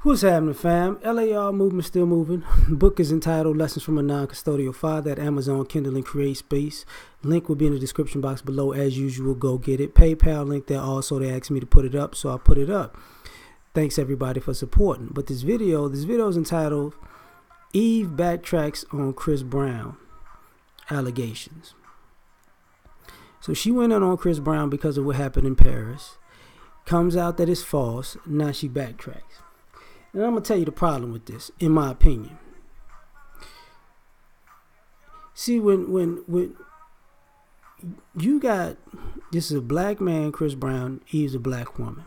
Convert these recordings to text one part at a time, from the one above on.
What's happening, fam? L.A.R. movement still moving. Book is entitled Lessons from a Non-Custodial Father at Amazon, Kindle, and Create Space. Link will be in the description box below as usual. Go get it. PayPal link there also. They asked me to put it up, so I put it up. Thanks everybody for supporting. But this video is entitled Eve Backtracks on Chris Brown Allegations. So she went in on Chris Brown because of what happened in Paris. Comes out that it's false. Now she backtracks. And I'm going to tell you the problem with this, in my opinion. See, when you got, this is a black man, Chris Brown, Eve's a black woman.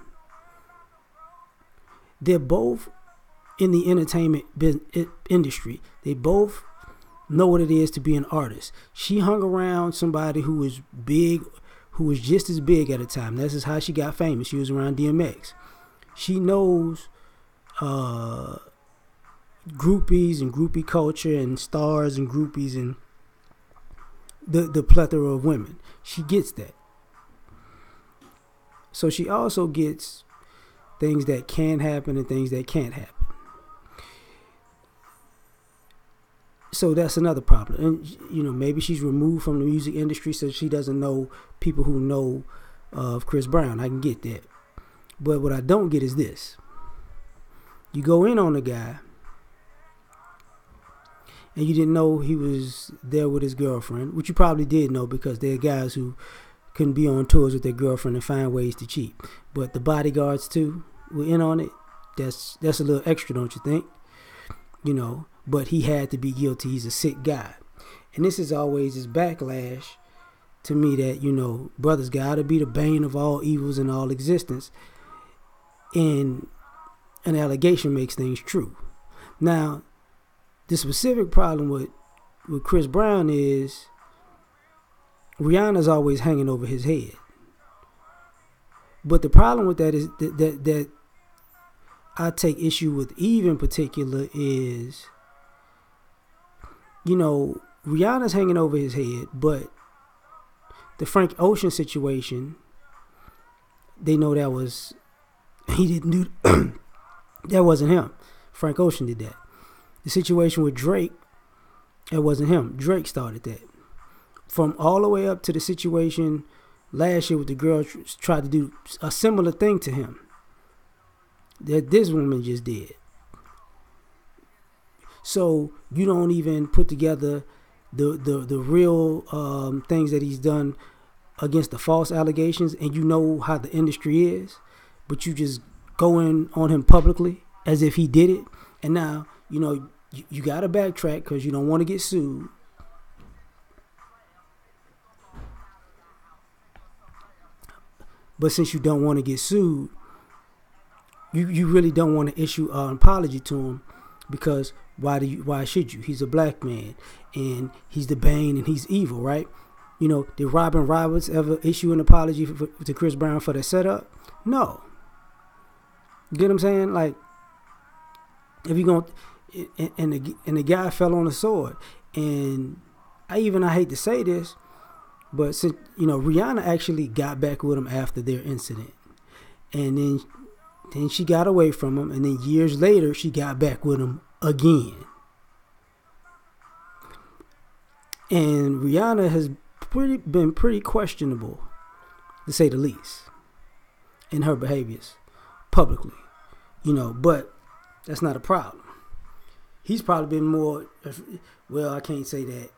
They're both in the entertainment industry. They both know what it is to be an artist. She hung around somebody who was big, who was just as big at the time. This is how she got famous. She was around DMX. She knows groupies and groupie culture and stars and groupies and the plethora of women. She gets that. So she also gets things that can happen and things that can't happen. So that's another problem. And maybe she's removed from the music industry, so she doesn't know people who know of Chris Brown. I can get that. But what I don't get is this. You go in on a guy and you didn't know he was there with his girlfriend, which you probably did know because there are guys who couldn't be on tours with their girlfriend and find ways to cheat. But the bodyguards too were in on it. That's a little extra, don't you think? But he had to be guilty. He's a sick guy. And this is always his backlash to me that, brothers gotta be the bane of all evils in all existence. And an allegation makes things true. Now, the specific problem with Chris Brown is Rihanna's always hanging over his head. But the problem with that is that I take issue with Eve in particular is, Rihanna's hanging over his head, but the Frank Ocean situation, they know that was, he didn't do that wasn't him. Frank Ocean did that. The situation with Drake, it wasn't him. Drake started that. From all the way up to the situation last year with the girl tried to do a similar thing to him that this woman just did. So you don't even put together the real things that he's done against the false allegations, and you know how the industry is, but you just go in on him publicly as if he did it. And now, you got to backtrack because you don't want to get sued. But since you don't want to get sued, you really don't want to issue an apology to him because why should you? He's a black man and he's the bane and he's evil, right? Did Robin Roberts ever issue an apology to Chris Brown for the setup? No. You get what I'm saying? Like, if you're going and the guy fell on the sword, and I hate to say this, but since Rihanna actually got back with him after their incident, and then she got away from him, and then years later she got back with him again. And Rihanna has been pretty questionable, to say the least, in her behaviors publicly, but that's not a problem. He's probably been more, well, I can't say that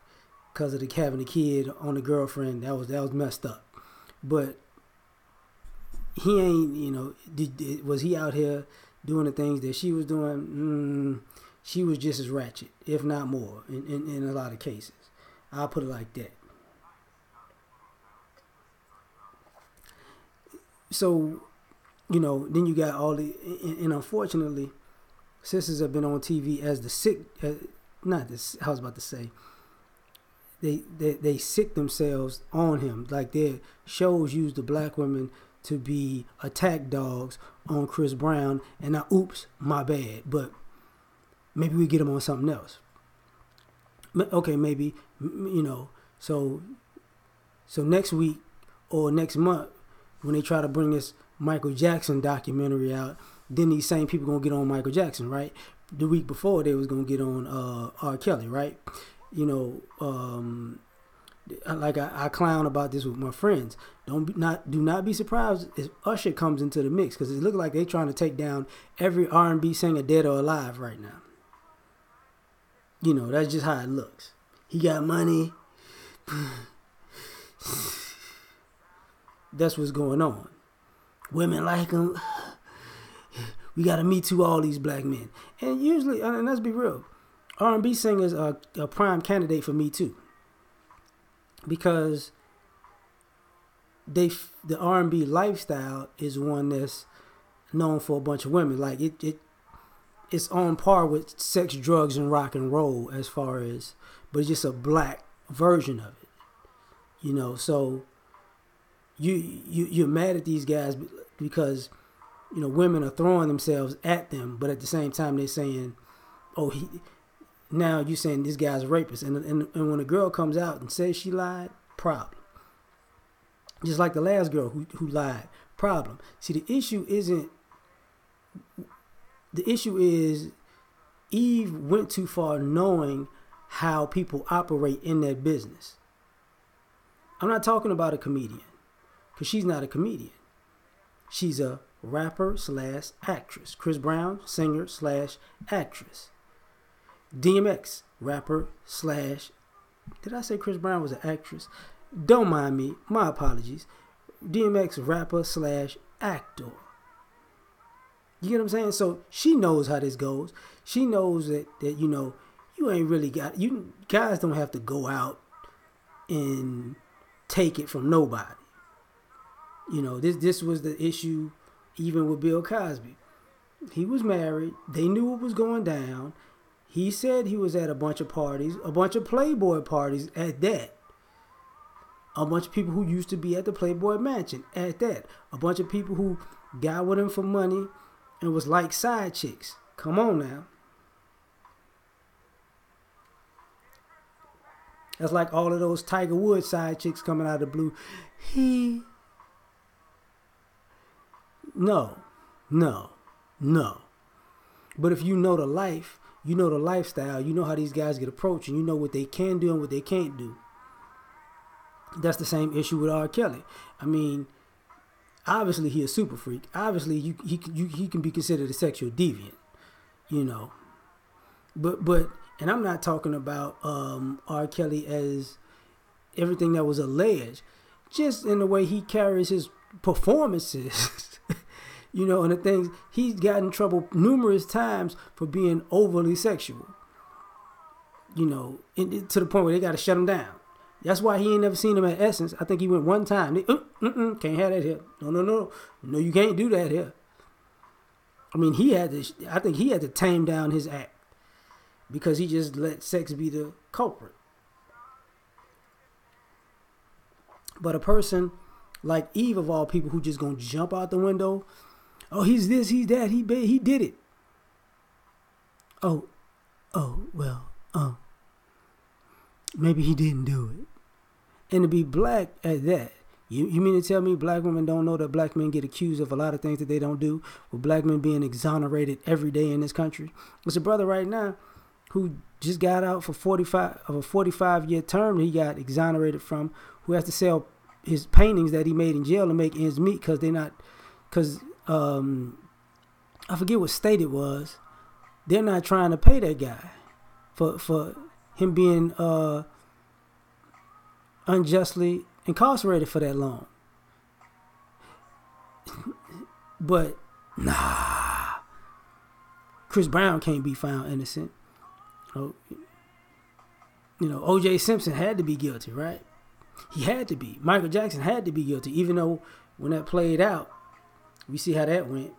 because of having a kid on the girlfriend. That was messed up. But he ain't, was he out here doing the things that she was doing? She was just as ratchet, if not more, in a lot of cases. I'll put it like that. So, then you got all the, and unfortunately, sisters have been on TV as the sick, not this, I was about to say, they sick themselves on him. Like their shows use the black women to be attack dogs on Chris Brown, and now, oops, my bad, but maybe we get him on something else. Okay, maybe, so next week or next month, when they try to bring this Michael Jackson documentary out, then these same people gonna get on Michael Jackson, right? The week before they was gonna get on R. Kelly, right? You know, like I clown about this with my friends. Do not be surprised if Usher comes into the mix, because it looks like they trying to take down every R&B singer dead or alive right now. You know, that's just how it looks. He got money. That's what's going on. Women like him. We got to Me Too all these black men. And usually, and let's be real, R&B singers are a prime candidate for Me Too. Because the R&B lifestyle is one that's known for a bunch of women. Like it's on par with sex, drugs, and rock and roll as far as, but it's just a black version of it. You know, so you're mad at these guys because, you know, women are throwing themselves at them, but at the same time they're saying, oh, now you're saying this guy's a rapist. And when a girl comes out and says she lied, problem. Just like the last girl who lied, problem. See, the issue is Eve went too far knowing how people operate in that business. I'm not talking about a comedian, because she's not a comedian. She's a rapper / actress. Chris Brown, singer / actress. DMX, rapper / did I say Chris Brown was an actress? Don't mind me. My apologies. DMX, rapper / actor. You get what I'm saying? So she knows how this goes. She knows that you know, you ain't really got, you guys don't have to go out and take it from nobody. You know, this was the issue even with Bill Cosby. He was married. They knew what was going down. He said he was at a bunch of parties, a bunch of Playboy parties at that. A bunch of people who used to be at the Playboy Mansion at that. A bunch of people who got with him for money and was like side chicks. Come on now. That's like all of those Tiger Woods side chicks coming out of the blue. No. But if you know the life, you know the lifestyle, you know how these guys get approached, and you know what they can do and what they can't do. That's the same issue with R. Kelly. I mean, obviously he a super freak. Obviously he can be considered a sexual deviant, you know. But and I'm not talking about R. Kelly as everything that was alleged, just in the way he carries his performances. You know, and the things, he's gotten in trouble numerous times for being overly sexual. You know, to the point where they got to shut him down. That's why he ain't never seen him at Essence. I think he went one time. They, can't have that here. No, you can't do that here. I mean, I think he had to tame down his act because he just let sex be the culprit. But a person like Eve, of all people, who just gonna jump out the window, oh, he's this, he's that, he did it. Maybe he didn't do it. And to be black at that, you mean to tell me black women don't know that black men get accused of a lot of things that they don't do, with black men being exonerated every day in this country? There's a brother right now who just got out for 45-year term that he got exonerated from, who has to sell his paintings that he made in jail to make ends meet because I forget what state it was. They're not trying to pay that guy for him being unjustly incarcerated for that long. But nah, Chris Brown can't be found innocent. You know, O.J. Simpson had to be guilty, right? He had to be. Michael Jackson had to be guilty, even though when that played out, we see how that went.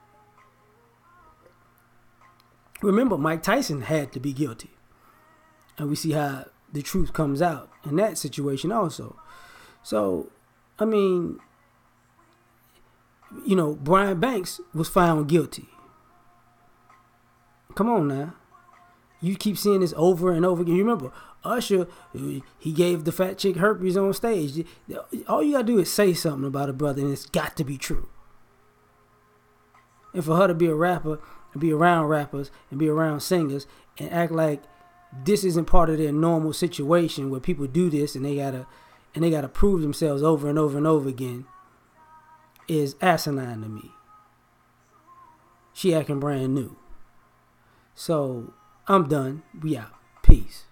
Remember, Mike Tyson had to be guilty. And we see how the truth comes out in that situation also. So, I mean, you know, Brian Banks was found guilty. Come on now. You keep seeing this over and over again. You remember, Usher, he gave the fat chick herpes on stage. All you got to do is say something about a brother, and it's got to be true. And for her to be a rapper and be around rappers and be around singers and act like this isn't part of their normal situation where people do this and they gotta prove themselves over and over and over again is asinine to me. She acting brand new. So I'm done. We out. Peace.